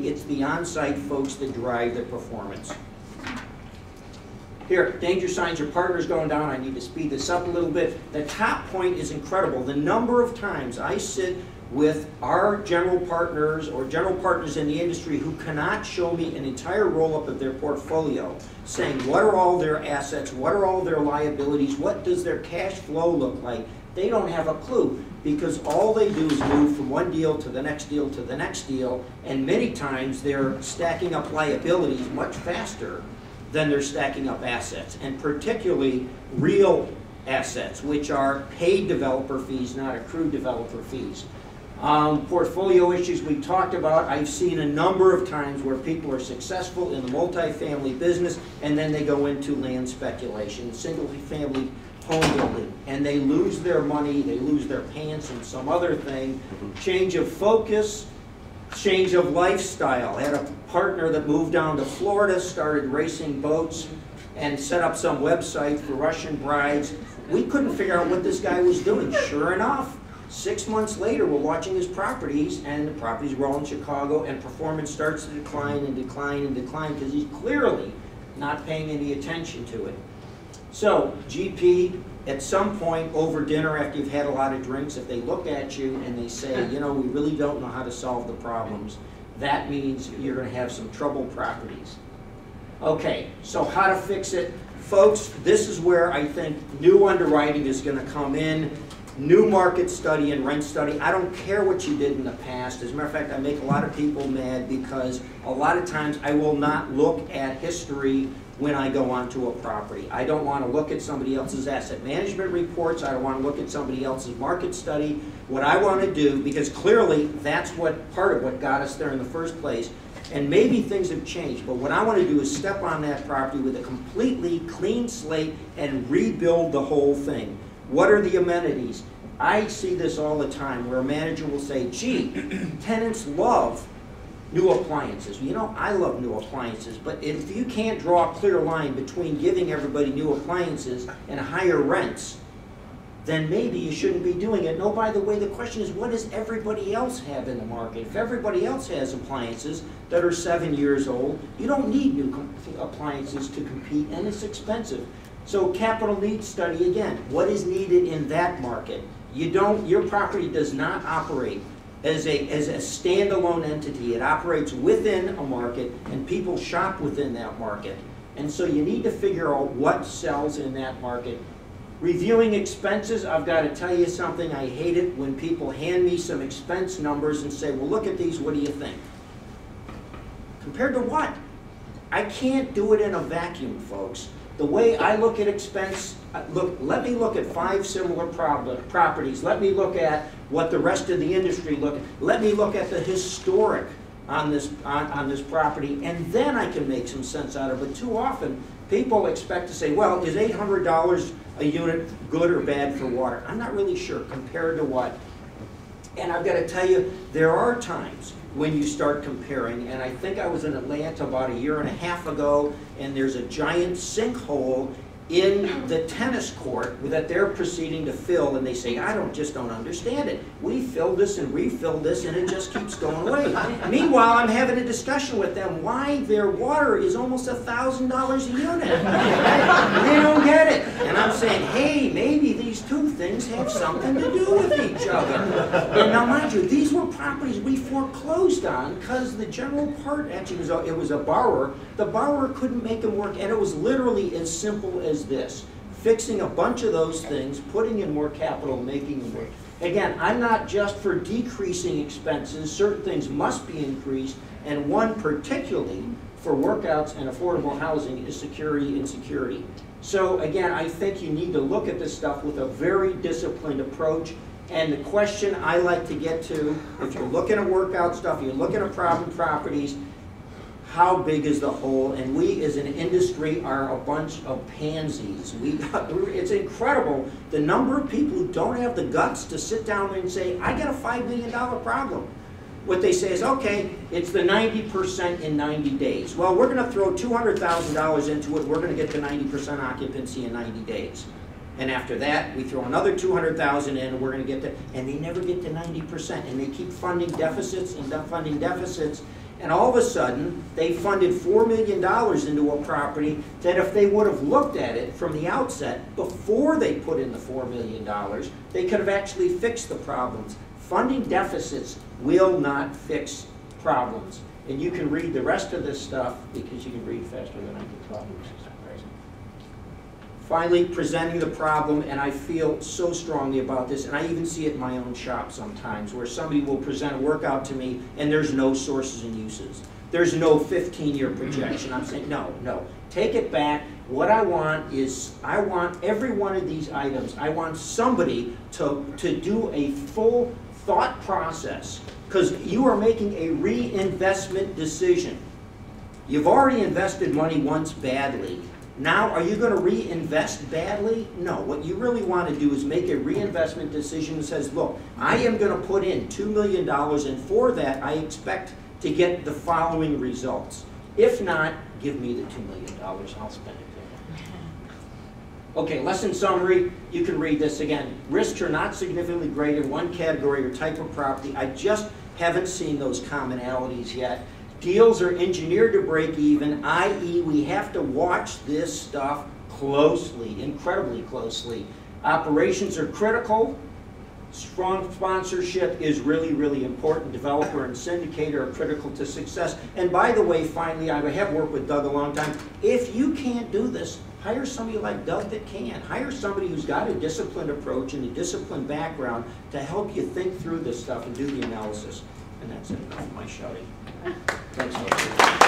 It's the on-site folks that drive the performance. Here, danger signs, your partner's going down. I need to speed this up a little bit. The top point is incredible. The number of times I sit with our general partners or general partners in the industry who cannot show me an entire roll-up of their portfolio, saying what are all their assets, what are all their liabilities, what does their cash flow look like. They don't have a clue, because all they do is move from one deal to the next deal to the next deal, and many times they're stacking up liabilities much faster than they're stacking up assets, and particularly real assets, which are paid developer fees, not accrued developer fees. Portfolio issues we talked about. I've seen a number of times where people are successful in the multifamily business and then they go into land speculation, single family home building, and they lose their money, they lose their pants and some other thing. Change of focus, change of lifestyle. I had a partner that moved down to Florida, started racing boats, and set up some website for Russian brides. We couldn't figure out what this guy was doing. Sure enough, 6 months later, we're watching his properties, and the properties were all in Chicago, and performance starts to decline and decline and decline because he's clearly not paying any attention to it. So, GP, at some point over dinner after you've had a lot of drinks, if they look at you and they say, you know, we really don't know how to solve the problems, that means you're going to have some troubled properties. Okay, so how to fix it? Folks, this is where I think new underwriting is going to come in. New market study and rent study. I don't care what you did in the past. As a matter of fact, I make a lot of people mad because a lot of times I will not look at history when I go onto a property. I don't want to look at somebody else's asset management reports. I don't want to look at somebody else's market study. What I want to do, because clearly that's what part of what got us there in the first place, and maybe things have changed, but what I want to do is step on that property with a completely clean slate and rebuild the whole thing. What are the amenities? I see this all the time where a manager will say, gee, tenants love new appliances. You know, I love new appliances, but if you can't draw a clear line between giving everybody new appliances and higher rents, then maybe you shouldn't be doing it. No, by the way, the question is, what does everybody else have in the market? If everybody else has appliances that are 7 years old, you don't need new appliances to compete, and it's expensive. So capital needs study again. What is needed in that market? Your property does not operate as a standalone entity. It operates within a market, and people shop within that market. And so you need to figure out what sells in that market. Reviewing expenses, I've got to tell you something. I hate it when people hand me some expense numbers and say, well, look at these, what do you think? Compared to what? I can't do it in a vacuum, folks. The way I look at expense, let me look at 5 similar properties. Let me look at what the rest of the industry look at. Let me look at the historic on this property, and then I can make some sense out of it. Too often, people expect to say, well, is $800 a unit good or bad for water? I'm not really sure. Compared to what? And I've got to tell you, there are times when you start comparing, and I think I was in Atlanta about 1.5 years ago, and there's a giant sinkhole in the tennis court that they're proceeding to fill, and they say, I just don't understand it. We filled this and refilled this, and it just keeps going away. Meanwhile, I'm having a discussion with them why their water is almost $1,000 a unit. They don't get it. And I'm saying, hey, maybe these two things have something to do with each other. And now, mind you, these were properties we foreclosed on because the general part, actually, it was a borrower. The borrower couldn't make them work, and it was literally as simple as this. Fixing a bunch of those things, putting in more capital, making them work. Again, I'm not just for decreasing expenses. Certain things must be increased, and one particularly for workouts and affordable housing is security and security. So again, I think you need to look at this stuff with a very disciplined approach. And the question I like to get to, if you're looking at workout stuff, you're looking at problem properties, how big is the hole? And we as an industry are a bunch of pansies. It's incredible the number of people who don't have the guts to sit down and say, I got a $5 million problem. What they say is, okay, it's the 90% in 90 days. Well, we're going to throw $200,000 into it. We're going to get to 90% occupancy in 90 days. And after that, we throw another $200,000 in, and we're going to get to, and they never get to 90%. And they keep funding deficits and funding deficits. And all of a sudden, they funded $4 million into a property that if they would have looked at it from the outset, before they put in the $4 million, they could have actually fixed the problems. Funding deficits will not fix problems. And you can read the rest of this stuff, because you can read faster than I can probably. Finally, presenting the problem, and I feel so strongly about this, and I even see it in my own shop sometimes, where somebody will present a workout to me and there's no sources and uses. There's no 15-year projection. I'm saying, no, no. Take it back. What I want is, I want every one of these items, I want somebody to do a full thought process, because you are making a reinvestment decision. You've already invested money once badly. Now, are you going to reinvest badly? No. What you really want to do is make a reinvestment decision that says, look, I am going to put in $2 million, and for that, I expect to get the following results. If not, give me the $2 million. I'll spend it. Okay, lesson summary. You can read this again. Risks are not significantly greater in one category or type of property. I just haven't seen those commonalities yet. Deals are engineered to break even, i.e. we have to watch this stuff closely, incredibly closely. Operations are critical. Strong sponsorship is really, really important. Developer and syndicator are critical to success. And by the way, finally, I have worked with Doug a long time. If you can't do this, hire somebody like Doug that can. Hire somebody who's got a disciplined approach and a disciplined background to help you think through this stuff and do the analysis. And that's enough of my shouting. Thanks, folks.